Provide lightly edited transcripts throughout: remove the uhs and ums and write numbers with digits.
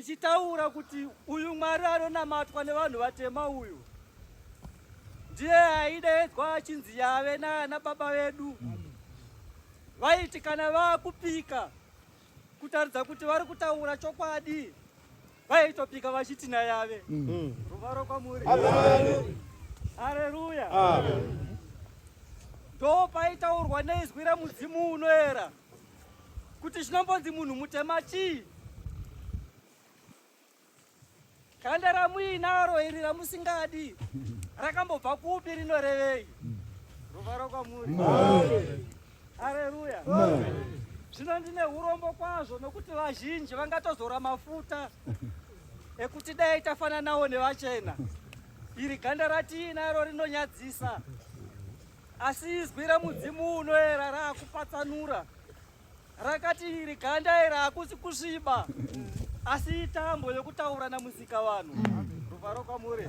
tichitaura kuti uyu Mwari anonamatwa nevanhu vatema uyu ndiye aidaidzwa achinzi Yave nana baba vedu. Vaiti kana vakupika kutaridza kuti vari kutaura chokwadi, vaitopika vachiti naYave. Ruvaro kwamuri. Haleluya. Ndo paitaurwa neizwi remudzimu unoera kuti zvinombonzi munhu mutema chii? Ganda ramuinaro iri ramusingadi rakambobva kupi rinorevei? Ruvaro kwamuri. Haleluya. Zvino ndine urombo kwazvo nokuti vazhinji vangatozora mafuta ekuti dai tafananawo nevachena. Iri ganda ratiinaro rinonyadzisa, asi izwi remudzimu unoera raakupatsanura. Rakati iri ganda iri hakusi kusviba, asi itambo yokutaura namusika vanhu. Ruvaro kwamuri.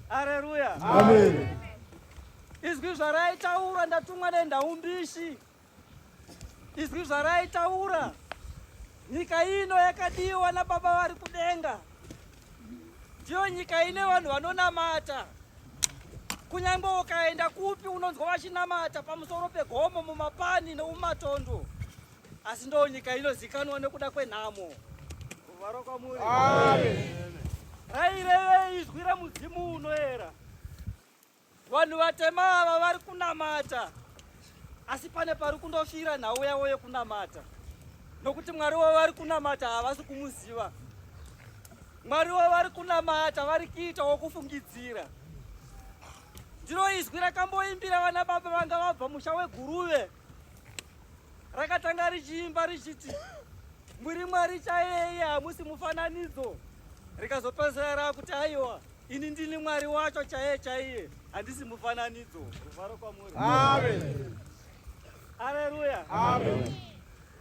Haleluya. Izwi zvaraitaura ndatumwa nendaumbishi. Izwi zvaraitaura nyika ino yakadiwa nababa vari kudenga. Ndiyo nyika ine vanhu vanonamata. Kunyangwe ukaenda kupi unonzwa vachinamata pamusoro pegomo, mumapani nemumatondo. Asi ndo nyika inozikanwa nekuda kwenhamo. Ruvaro kwamuri. Raireve izwi remudzimu unoera. Vanhu vatema ava vari kunamata, asi pane pari kundofira nhau yavo yekunamata. Nokuti Mwari wavari kunamata havasi kumuziva. Mwari wavari kunamata vari kuita wokufungidzira. Ndiro izwi rakamboimbira vana baba vanga vabva musha weguruve. Rakatanga richiimba richiti, muri Mwari chaiye, hamusi mufananidzo. Rikazopedzisira rakuti aiwa, ini ndini Mwari wacho chaiye chaiye, handisi mufananidzo. Ruvaro kwamuri. Haleluya.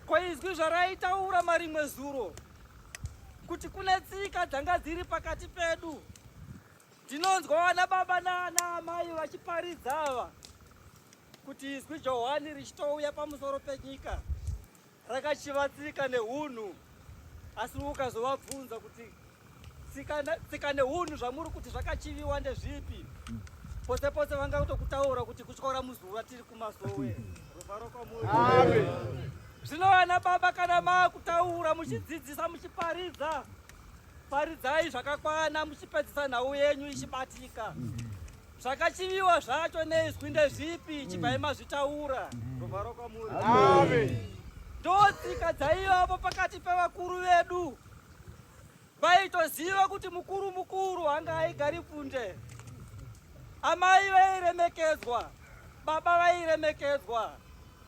Ko izwi zvaraitaura marimwe zuro kuti kune tsika dzanga dziri pakati pedu. Ndinonzwa vana baba nana amai vachiparidza kuti izwi Johani richitouya pamusoro penyika rakachivatsika neunhu. Asi ukazovabvunza kuti tsika neunhu zvamuri kuti zvakachiviwa ndezvipi, pose pose vangakutokutaura kuti kutyora muzuva tiri kumasowe. Ruvaro kwamuri. Zvino vana baba kana maakutaura muchidzidzisa muchiparidza, paridzai zvakakwana muchipedzisa nhau yenyu ichibatika. Zvakachiviwa zvacho neizwi ndezvipi, chibai mazvitaura. Ruvaro kwamuri. Ndotsika dzaivapo pakati pevakuru vedu. Vaitoziva kuti mukuru hanga haigari kunde. Amai vairemekedzwa, baba vairemekedzwa,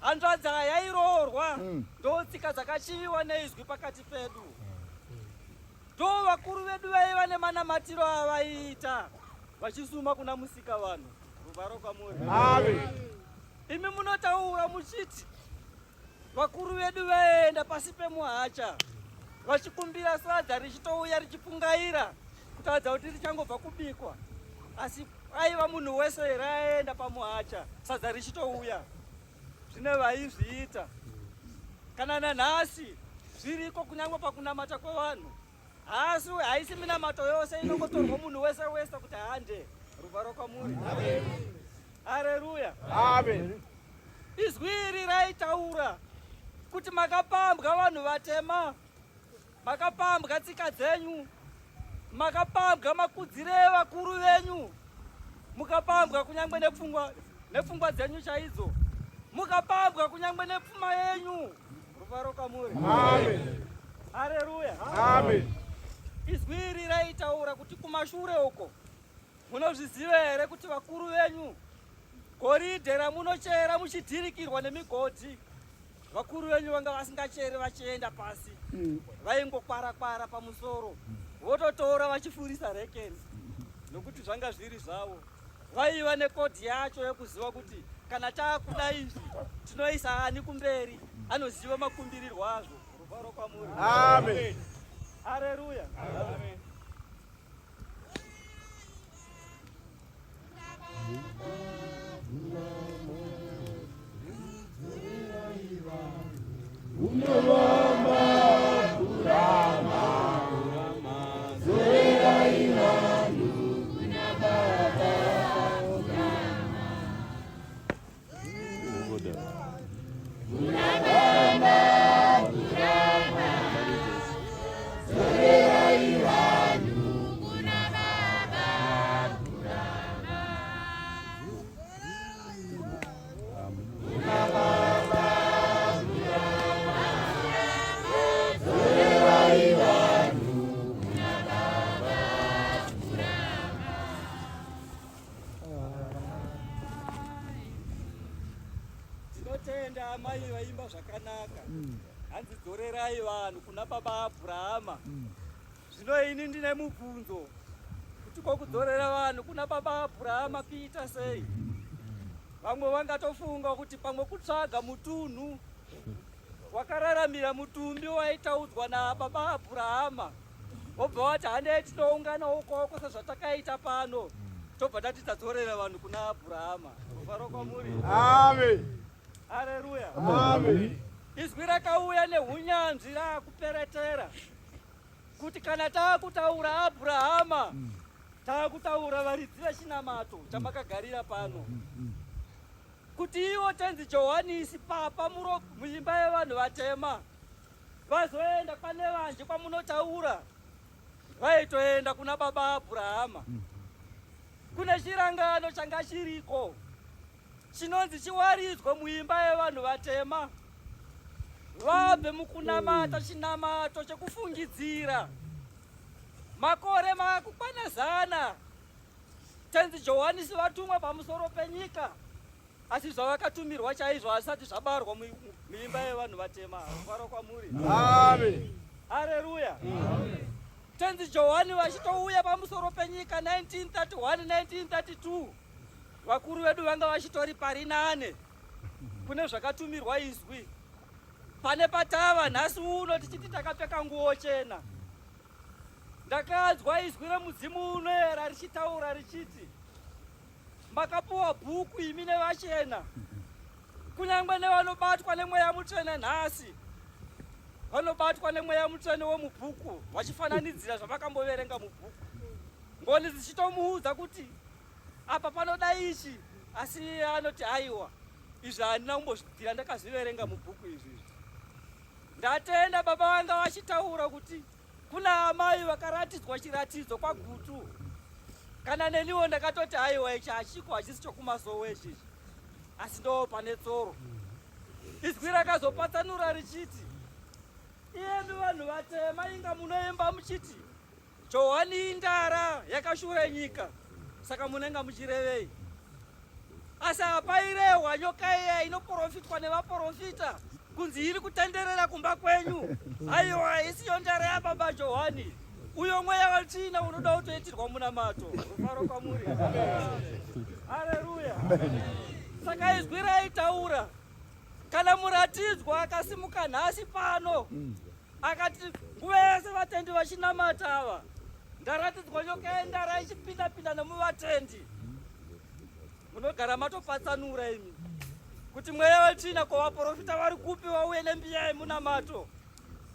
hanzvadzi yairoorwa. Ndotsika dzakachiviwa neizwi pakati pedu. Ndo vakuru vedu vaiva nemanamatiro avaiita vachisuma kuna musika vanhu. Ruvaro kwamuri. Imi munotaura muchiti vakuru vedu vaenda pasi pemuhacha vachikumbira sadza richitouya richipungaira kutaridza kuti richangobva kubikwa. Asi aiva munhu wese raenda pamuhacha sadza richitouya. Zvine vaizviita. Kana nanhasi zviriko kunyangwe pakunamata kwevanhu. Asi haisi minamato yose inongotorwa munhu wese wese kuti hande. Ruvaro kwamuri. Haleluya. Izwi iri raitaura kuti makapambwa vanhu vatema, makapambwa tsika dzenyu, makapambwa makudzire evakuru venyu, mukapambwa kunyangwe nepfungwa dzenyu chaidzo, mukapambwa kunyangwe nepfuma yenyu. Ruvaro kwamuri. Haleluya. Izwi iri raitaura kuti kumashure uko munozviziva here kuti vakuru venyu goridhe ramunochera muchidhirikirwa nemigodhi, vakuru venyu vanga vasingachere vachienda pasi, vaingokwara pamusoro vototora vachifurisa rekeni, nokuti zvanga zviri zvavo. Vaiva nekodhi yacho yekuziva kuti kana taakuda izvi tinoisa ani kumberi, anoziva makumbirirwo azvo. Ruvaro kwamuri. Haleluya. Unawama kurama mai vaimba zvakanaka. Hanzi dzorerai vanhu kuna baba Abhurahama. Zvino ini ndine mubvunzo kuti kokudzorera vanhu kuna baba Abhurahama kuita sei? Vamwe vangatofunga kuti pamwe kutsvaga mutunhu wakararamira mutumbi waitaudzwa nababa Abhurahama, vobva vati handei tinoungana ukoko sezvatakaita pano, tobva tati tadzorera vanhu kuna Abhurahama. Rufaro kwamuri. Amen. Haleluya. Amen. Izwi rakauya nehunyanzvi rakuperetera kuti kana taakutaura Abhurahama, taakutaura varidzi vechinamato chamakagarira pano. Kuti ivo tenzi Johanisi papa muimba yevanhu vatema vazoenda pane vanje kwamunotaura, vaitoenda kuna baba Abhurahama. Kune chirangano changa chiriko chinonzi chiwaridzwe muimba yevanhu vatema, vabve mukunamata chinamato chekufungidzira makore makukwana 100. Tenzi Johanisi vatumwa pamusoro penyika, asi zvavakatumirwa chaizvo hasati zvabarwa muimba yevanhu vatema. Rufaro kwamuri. Amen. Haleluya. Tenzi Johani vachitouya pamusoro penyika 1931 1932, vakuru vedu vanga vachitori pari 8 kune zvakatumirwa izwi. Pane patava nhasi uno tichiti takapfeka nguo chena. Ndakadzwa izwi remudzimu unoera richitaura richiti, makapuwa bhuku imi nevachena, kunyangwe nevanobatwa nemweya mutsvene nhasi, vanobatwa nemweya mutsvene womubhuku vachifananidzira zvavakamboverenga mubhuku. Ngoni dzichitomuudza kuti apa panoda ichi, asi anoti aiwa, izvi handina kumbozvidhira ndakazviverenga mubhuku izvi. Ndatenda baba vanga vachitaura kuti kuna amai vakaratidzwa chiratidzo kwagutu. Kana neniwo ndakatoti aiwa ichi hachiko, hachisi chokumasowe ichi, asi ndo pane tsoro. Izwi rakazopatsanura richiti, iyemi vanhu vatema inga munoemba muchiti Johani indara yakashure nyika, saka munenga muchirevei. Asi hapairehwa nyoka iya inoprofitwa nevaprofita kunzi iri kutenderera kumba kwenyu. Aiwa, isiyo ndara yababa Johani, uyo mweya watsvina unoda kutoitirwa munamato. Rufaro kwamuri. Haleluya. Saka izwi raitaura, kana muratidzwa akasimuka nhasi pano akati nguva yese vatendi vachinamata ava, ndaratidzwa nyoka yendara ichipinda-pinda nemuvatendi, munogara matopatsanura imi kuti mweya watsvina kwavaprofita vari kupi vauye nembiya yemunamato.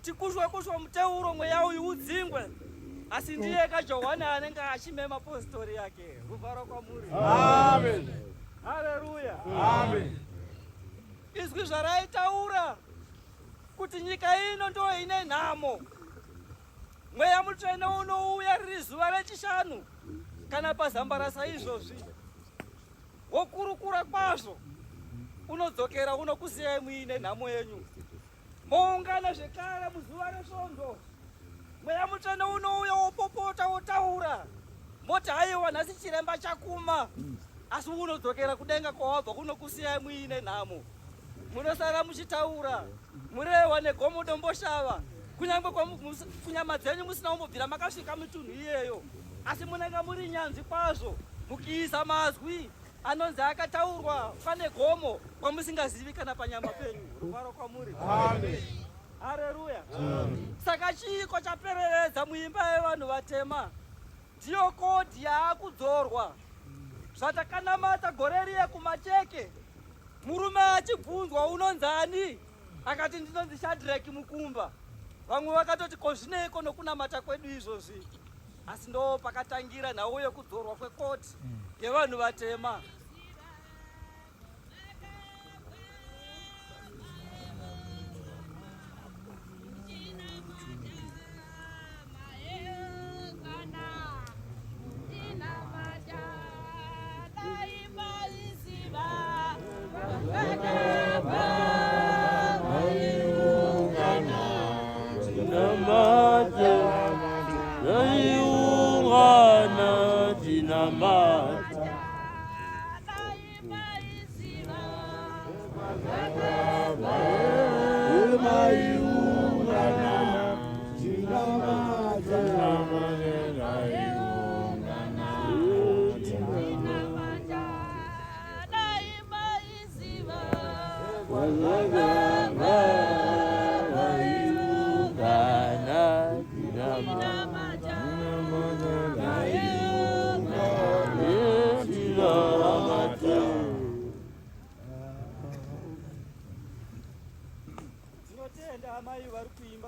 Tikushwe muteuro mweya uyu udzingwe, asi ndiye kaJohani anenge achimema positori yake. Rufaro kwamuri. Amen. Haleluya. Amen. Izwi zvaraitaura kuti nyika ino ndo ine nhamo. Mweya mutsvene unouya riri zuva rechishanu kana pazambarasa izvozvi, wokurukura kwazvo, unodzokera unokusiyai muine nhamo yenyu. Moungana zvekare muzuva resvondo, mweya mutsvene unouya wopopota wotaura, moti haiwa nhasi chiremba chakuma, asi unodzokera kudenga kwawabva kunokusiyai muine nhamo. Munosara muchitaura, murehwa negomo domboshava, kunyangwe kunyama dzenyu musina kumbobvira makasvika mitunhu iyeyo, asi munenge muri nyanzvi kwazvo mukiisa mazwi anonzi akataurwa pane gomo kwamusingazivi kana panyama penyu. Rufaro kwamuri. Amen. Haleluya. Saka chiko chapereredza muimba yevanhu vatema ndiyo kodhi yaakudzorwa. Zvatakanamata gore riye kumacheke, murume achibvunzwa unonzani, akati ndinonzi Shadraki Mukumba. Vamwe vakatoti ko zvineiko nokunamata kwedu izvozvi, asi ndo pakatangira nhau yekudzorwa kwekodhi yevanhu vatema.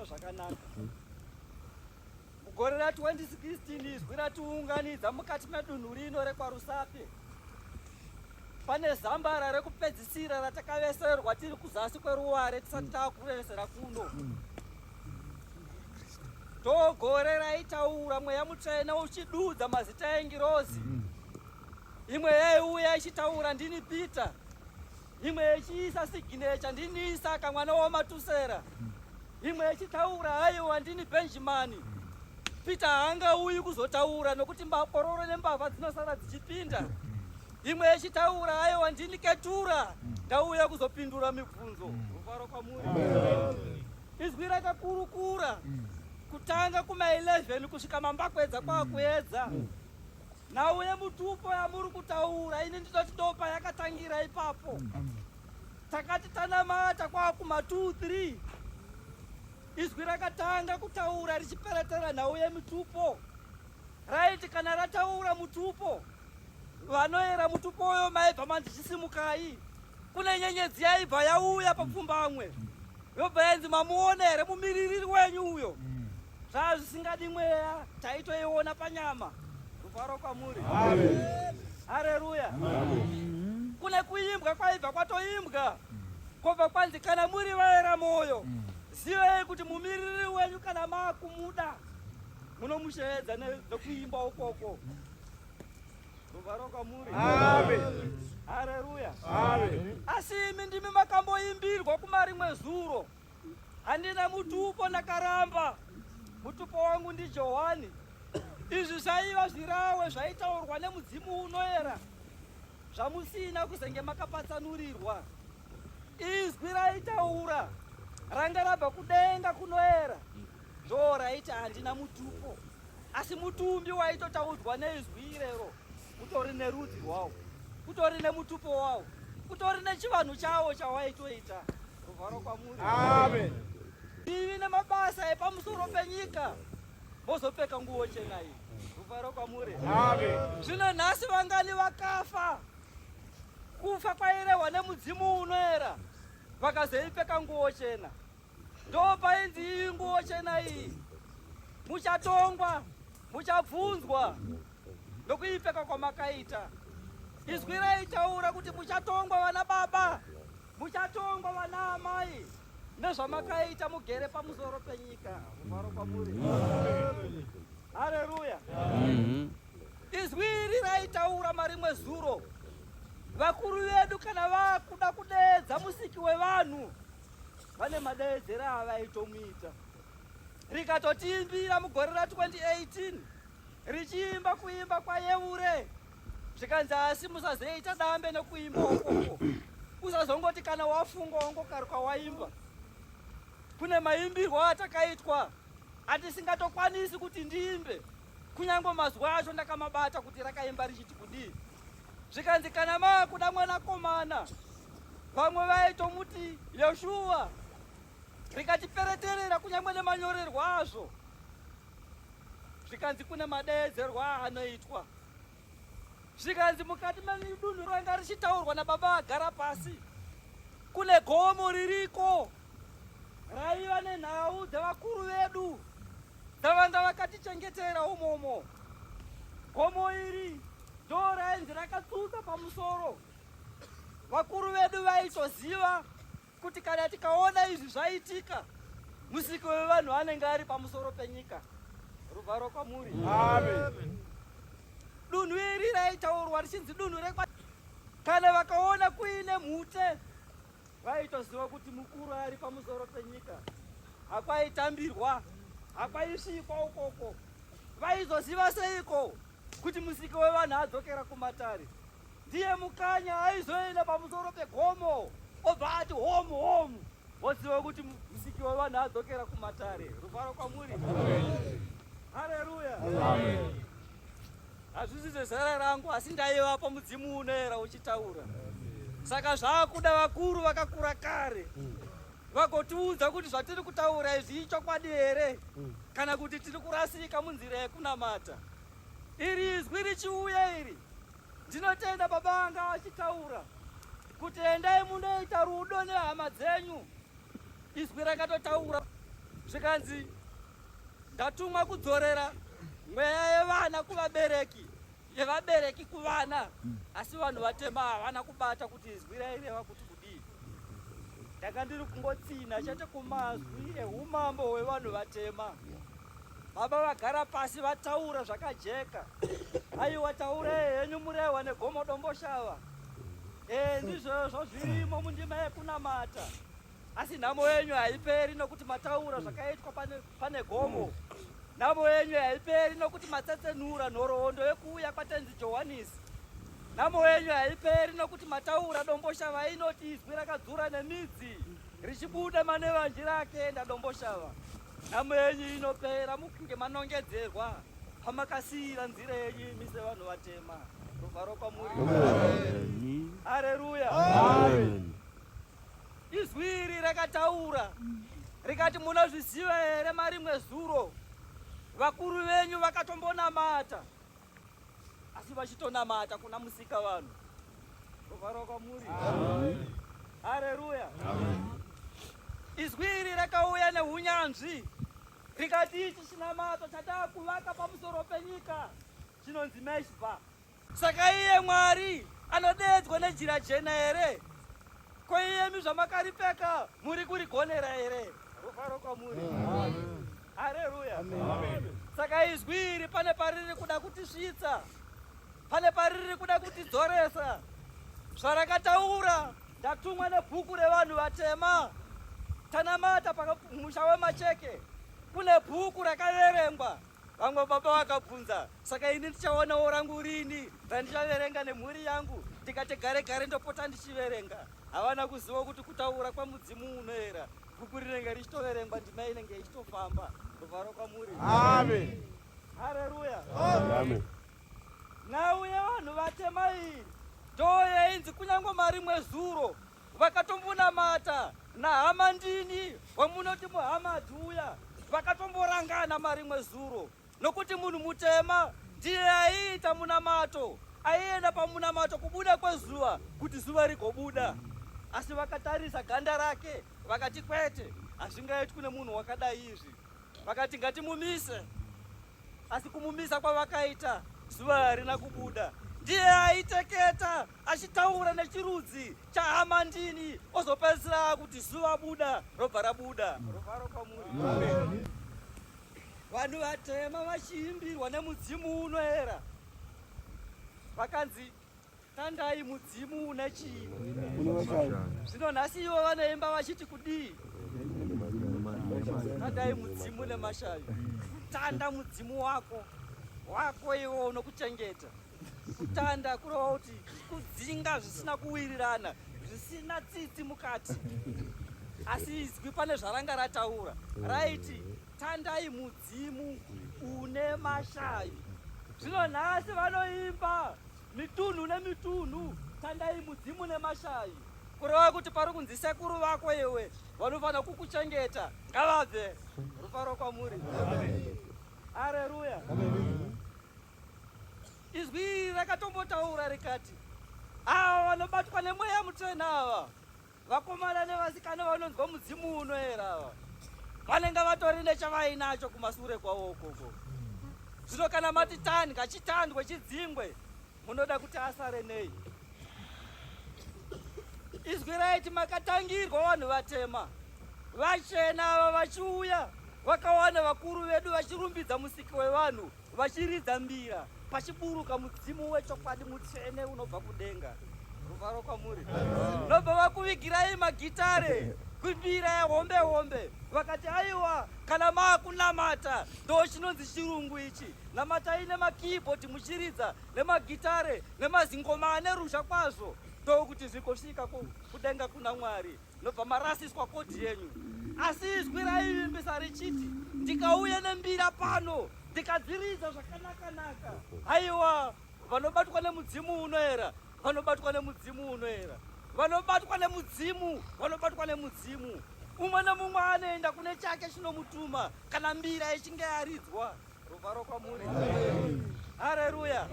zvakanaka. Mugore ra2016 izwi ratiunganidza mukati medunhu rino rekwaRusape. Pane zambara rekupedzisira ratakaveserwa tiri kuzasi kweruware tisati takuvezera kuno. Gore raitaura mweya mutsvene uchidudza mazita engirozi. Imwe yaiuya ichitaura ndini Peter. Imwe ichiisa signature ndini Isaka mwana waMatusera. Imwe ichitaura haiwa ndini Benjamin. Peter haangauyi kuzotaura nokuti makororo nembavha dzinosara dzichipinda. Imwe ichitaura haiwa ndini Ketura. Ndauya kuzopindura mibvunzo. Rufaro kwamuri. Izwi rakakurukura. Kutanga kuma11 kusvika mambakwedza kwakuedza. Nauye mutupo yamuri kutaura ini ndinoti ndopa yakatangira ipapo. Takati tanamata kwakuma 2-3. Izwi rakatanga kutaura richiperetera nauye mutupo. Raiti kana rataura mutupo, vanoera mutupo oyo maibva mandichisimukai. Kune nyenyedzi yaibva yauya papfumbamwe. Yobva yanzi mamuone here mumiririri wenyu uyo. Zvazvisingadi mweya taitoiona panyama. Rufaro kwamuri. Haleluya. Kune kuimbwa kwaibva kwatoimbwa. Kobva kwanzi kana muri vaera moyo, zivei kuti mumiriri wenyu kana maakumuda munomusheedza nekuimba ukoko. Rufaro kwamuri. Haleluya. Asi imi ndimi makamboimbirwa kumarimwe zuro. Handina mutupo ndakaramba. Mutupo wangu ndi Johani. Izvi zvaiva zvirawe zvaitaurwa nemudzimu unoera. Zvamusina kuzenge makapatsanurirwa. Izwi raitaura ranga rabva kudenga kunoera. Ndo raiti handina mutupo. Asi mutumbi waitotaudzwa neizwi irero. Kutori nerudzi rwawo. Kutori nemutupo wawo. Kutori nechivanhu chawo chawaitoita. Rufaro kwamuri. Amen. Ivi nemabasa epamusoro penyika. Mozopfeka nguo chena iyi. Rufaro kwamuri. Amen. Zvino nhasi vangani vakafa. Kufa kwairehwa nemudzimu unoera. Vakazoipfeka nguo chena. Ndo painzi iyi nguo chena iyi. Muchatongwa, muchabvunzwa ndokuipfeka kwamakaita. Izwi raitaura kuti muchatongwa vana baba, muchatongwa vana amai. Nezvamakaita mugere pamusoro penyika. Rufaro kwamuri. Haleluya. Izwi iri raitaura marimwe zuro. Vakuru vedu kana vakuda kudeedza musiki wevanhu, vane madeedzere avaitomuita. Rikatotiimbira mugore ra2018 richiimba kuimba kwayeure. Zvikanzi asi musazoita dambe nekuimba ukoko. Usazongoti kana wafunga wangokaruka waimba. Kune maimbirwo atakaitwa atisingatokwanisi kuti ndiimbe. Kunyange mazuva acho ndakamabata kuti rakaimba richiti kudii. Zvikanzi kana makuda mwanakomana, vamwe vaitomuti Yoshua. Rikatipereterera kunyange nemanyorerwo azvo. Zvikanzi kune madeedzerwo anoitwa. Zvikanzi mukati medunhu ranga richitaurwa nababa agara pasi. Kune gomo ririko. Raiva nenhau dzavakuru vedu dzavanga vakatichengetera umomo. Gomo iri ndo rainzi rakatsutsa pamusoro. Vakuru vedu vaitoziva kuti kana tikaona izvi zvaitika, musiki wevanhu anenge ari pamusoro penyika. Rufaro kwamuri. Amen. Dunhu iri raitaurwa richinzi dunhu rekwa. Kana vakaona kuine mhute, vaitoziva kuti mukuru ari pamusoro penyika. Hapaitambirwa, hapaisvikwa ukoko. Vaizoziva seiko kuti musiki wevanhu adzokera kumatare. Ndiye mukanya aizoenda pamusoro pegomo, obva ati homu homu, voziva kuti musiki wevanhu adzokera kumatare. Rufaro kwamuri. Haleluya. Hazvisi zvezera rangu asi ndaivapo mudzimu unoera uchitaura. Saka zvaakuda vakuru vakakura kare vagotiudza kuti zvatiri kutaura izvi ichokwadi here kana kuti tiri kurasika munzira yekunamata. Iri izwi richiuya iri, ndinotenda baba anga vachitaura kuti endai munoita rudo nehama dzenyu. Izwi rakatotaura zvikanzi ndatumwa kudzorera mweya yevana kuvabereki, yevabereki kuvana, asi vanhu vatema havana kubata kuti izwi raireva kuti kudii. Ndanga ndiri kungotsina chete kumazwi eumambo hwevanhu vatema. Baba vagara pasi vataura zvakajeka. Aiwa, taurei henyu murehwa negomo domboshava. Ndizvozvo zvirimo mundima yekunamata. Asi nhamo yenyu haiperi nokuti mataura zvakaitwa pane gomo. Nhamo yenyu haiperi nokuti matsetsenura nhoroondo yekuuya kwatenzi Johanisi. Nhamo yenyu haiperi nokuti mataura domboshava inoti izwi rakadzura nemidzi richibuda manevanji rake enda domboshava. Nhamo yenyu inopera mukunge manongedzerwa pamakasiyira nzira yenyu imi sevanhu vatema. Ruvharo kwamuri. Haleluya. Izwi iri rakataura rikati, munozviziva here marimwe zuro vakuru venyu vakatombonamata, asi vachitonamata kuna musika vanhu. Ruvharo kwamuri. Haleluya. Izwi iri rakauya neunyanzvi rikati, ichi chinamato chatakuvaka pamusoro penyika chinonzi Meshba. Saka iye Mwari anodedzwa nejira jena here? Ko iyemi zvamakaripfeka muri kurigonera here? Ruvharo kwamuri. Haleluya. Saka izwi iri pane pariri kuda kutisvitsa, pane pariri kuda kutidzoresa. Zvarakataura ndatumwa nebhuku revanhu vatema. Tanamata pamusha wemacheke kune bhuku rakaverengwa. Vamwe baba vakabvunza, saka ini ndichaonawo rangu rini randichaverenga nemhuri yangu? Ndikati gare gare ndopota ndichiverenga. Havana kuziva kuti kutaura kwamudzimu unoera. Bhuku rinenge richitoverengwa, ndima inenge ichitofamba. Ruvharo kwamuri. Amen. Haleluya. Amen. Nhau yevanhu vatema iyi ndo yainzi kunyange marimwe zuro vakatombonamata naHamandini wamunoti muHamadhi uya, vakatomborangana marimwe zuro, nokuti munhu mutema ndiye aiita munamato, aienda pamunamato kubuda kwezuva kuti zuva rigobuda. Asi vakatarisa ganda rake vakati kwete, hazvingaiti kune munhu wakadai izvi. Vakati ngatimumise, asi kumumisa kwavakaita zuva harina kubuda. Ndiye aiteketa achitaura nechirudzi chaHamandini, ozopedzisira kuti zuva buda, robva rabuda. Ruvharo kwamuri. Vanhu vatema vachiimbirwa nemudzimu unoera, vakanzi tandai mudzimu une chii. Zvino nhasi ivo vanoimba vachiti kudii? Tandai mudzimu nemashavi. Tanda mudzimu wako iwo unokuchengeta. Kutanda kureva kuti kudzinga zvisina kuwirirana, zvisina tsitsi mukati. Asi izwi pane zvaranga rataura raiti, tandai mudzimu une mashavi. Zvino nhasi vanoimba mitunhu nemitunhu, tandai mudzimu nemashavi, kureva kuti pari kunzi sekuru vako iwe vanofanira kukuchengeta ngavabve. Rufaro kwamuri. Haleluya. Izwi rakatombotaura rikati, ava vanobatwa nemweya mutsvene ava, vakomana nevasikana vanonzwa mudzimu unoera ava, vanenge vatori nechavainacho kumasure kwavo ukoko. Zvino kana mati tandwa chitandwe chidzingwe, munoda kuti asare nei? Izwi raiti makatangirwa vanhu vatema, vachena ava vachiuya, vakawana vakuru vedu vachirumbidza musiki wevanhu, vachiridza mbira, pachiburuka mudzimu wechokwadi mutsvene unobva kudenga. Rufaro kwamuri. Nobva vakuvigirai magitare kumbira yehombe hombe, vakati aiwa kana maakunamata ndo chinonzi chirungu ichi, namatai nemakeyboard muchiridza nemagitare nemazingoma ane rusha kwazvo, ndokuti zvikosvika kudenga kuna Mwari, nobva marasiswa kodi yenyu. Asi izwi raivimbisa richiti, ndikauya nembira pano ndikadziridza zvakanaka-naka, aiwa vanobatwa nemudzimu unoera, vanobatwa nemudzimu unoera, vanobatwa nemudzimu, vanobatwa nemudzimu. Umwe nemumwe anoenda kune chake chinomutuma kana mbira ichinge yaridzwa. Rufaro kwamuri. Haleluya.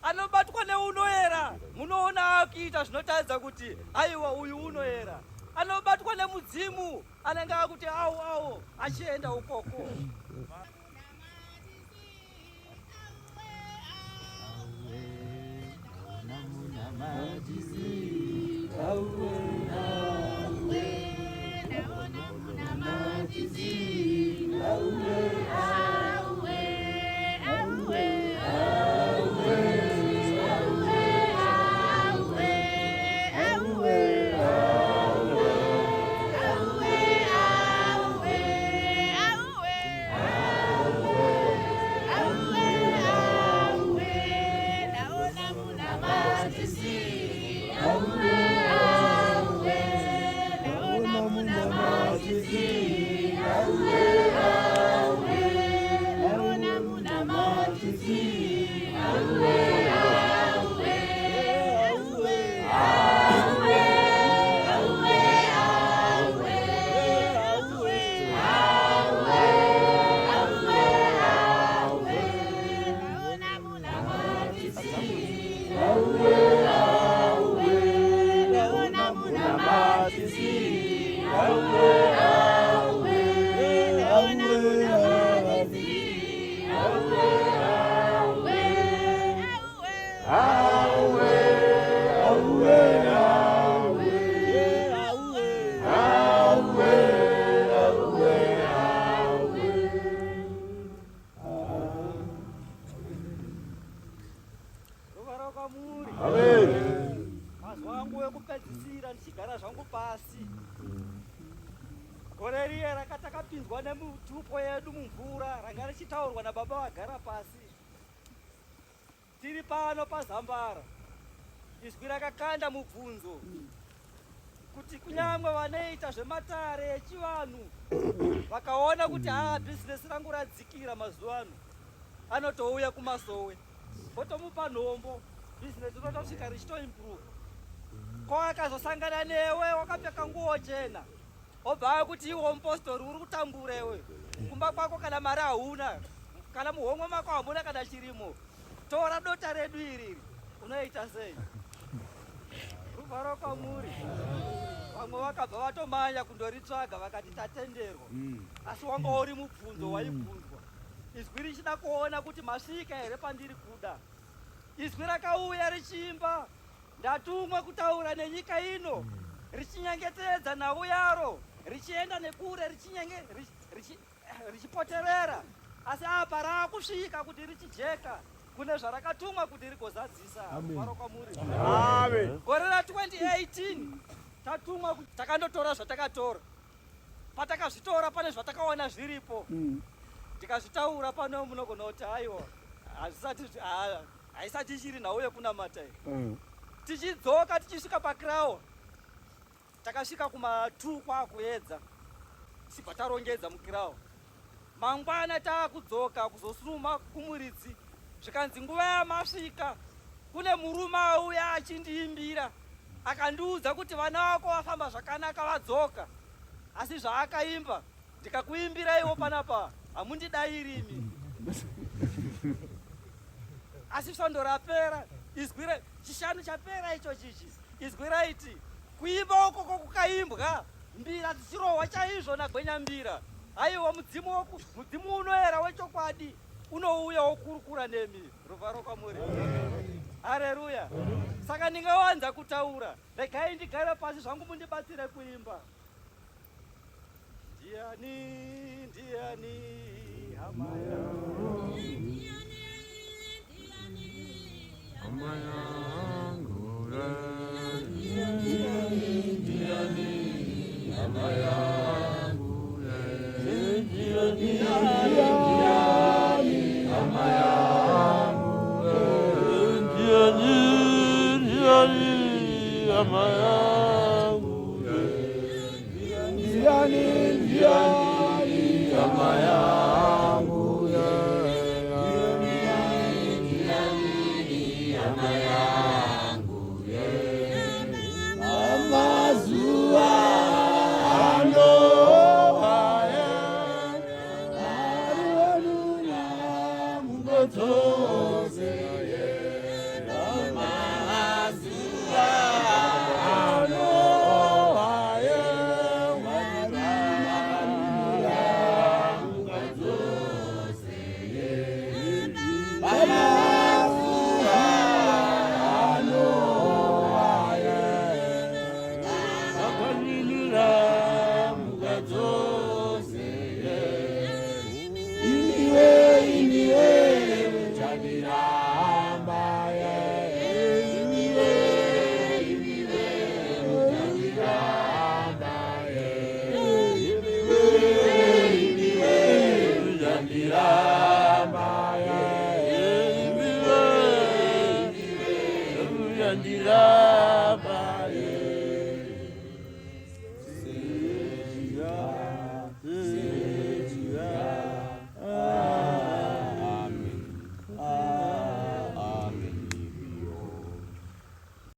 Anobatwa neunoera, munoona akuita zvinotaridza kuti aiwa uyu unoera. anobatwa nemudzimu anenge akuti awo achienda ukoko. Mazuva angu ekupedzisira ndichigara zvangu pasi. Gore riye rakati takapinzwa nemutupo yedu mumvura ranga richitaurwa nababa vagara pasi. Tiri pano paZambara, izwi rakakanda mubvunzo kuti kunyangwe vanoita zvematare echivanhu vakaona kuti bhizinesi rangu radzikira mazuva ano, anotouya kumasowe votomupa nhombo, bhizinesi rinotosvika richitoimprove. Ko akazosangana newe wakapfeka nguo chena, obva kuti iwe mupostori uri kutambura iwe, kumba kwako kana mari hauna, kana muhomwe mako hamuna kana chirimo, tora dota redu iriri, unoita sei? Ruvharo kwamuri. Vamwe vakabva vatomanya kundoritsvaga vakati tatenderwa, asi wanga uri mubvunzo waibvunzwa. Izwi richida kuona kuti masvika here pandiri kuda. Izwi rakauya richiimba, ndatumwa kutaura nenyika ino, richinyengetedza nhau yaro, richienda nekure richipoterera, asi apa raakusvika kuti richijeka kune zvarakatumwa kuti rigozadzisa. Ruvharo kwamuri. Gore ra2018 tatumwa kuti takandotora zvatakatora. Patakazvitora pane zvatakaona zviripo. Tikazvitaura pano munogona kuti aiwa haisati ichiri nhau yekunamata iyi. Tichidzoka tichisvika paKrawa, takasvika kuma2 kwakuedza, sibva tarongedza muKrawa. Mangwana taakudzoka kuzosuma kumuridzi, zvikanzi nguva yamasvika kune murume auya achindiimbira akandiudza kuti vana vako vafamba zvakanaka vadzoka, asi zvaakaimba ndikakuimbira iwo panapa hamundidayirimi. Asi svondo rapera, izwi chishanu chapera icho chichi, izwi raiti kuimba ukoko kukaimbwa mbira dzichirohwa chaizvo nagwenya mbira. Aiwa mudzimu unoera wechokwadi unouya wokurukura nemi. Ruvharo kwamuri. Haleluya. Saka ndingawanza kutaura, regai ndigare pasi zvangu mundibatsire kuimba. Ndiani hama yangu, hama yangu, ndiani hama yangu, ndiani hama yangu, ndiani hama yangu, ndiani hama yangu, amazuva anohaya ariwanuna mungotoze, amazuva anohaya Andira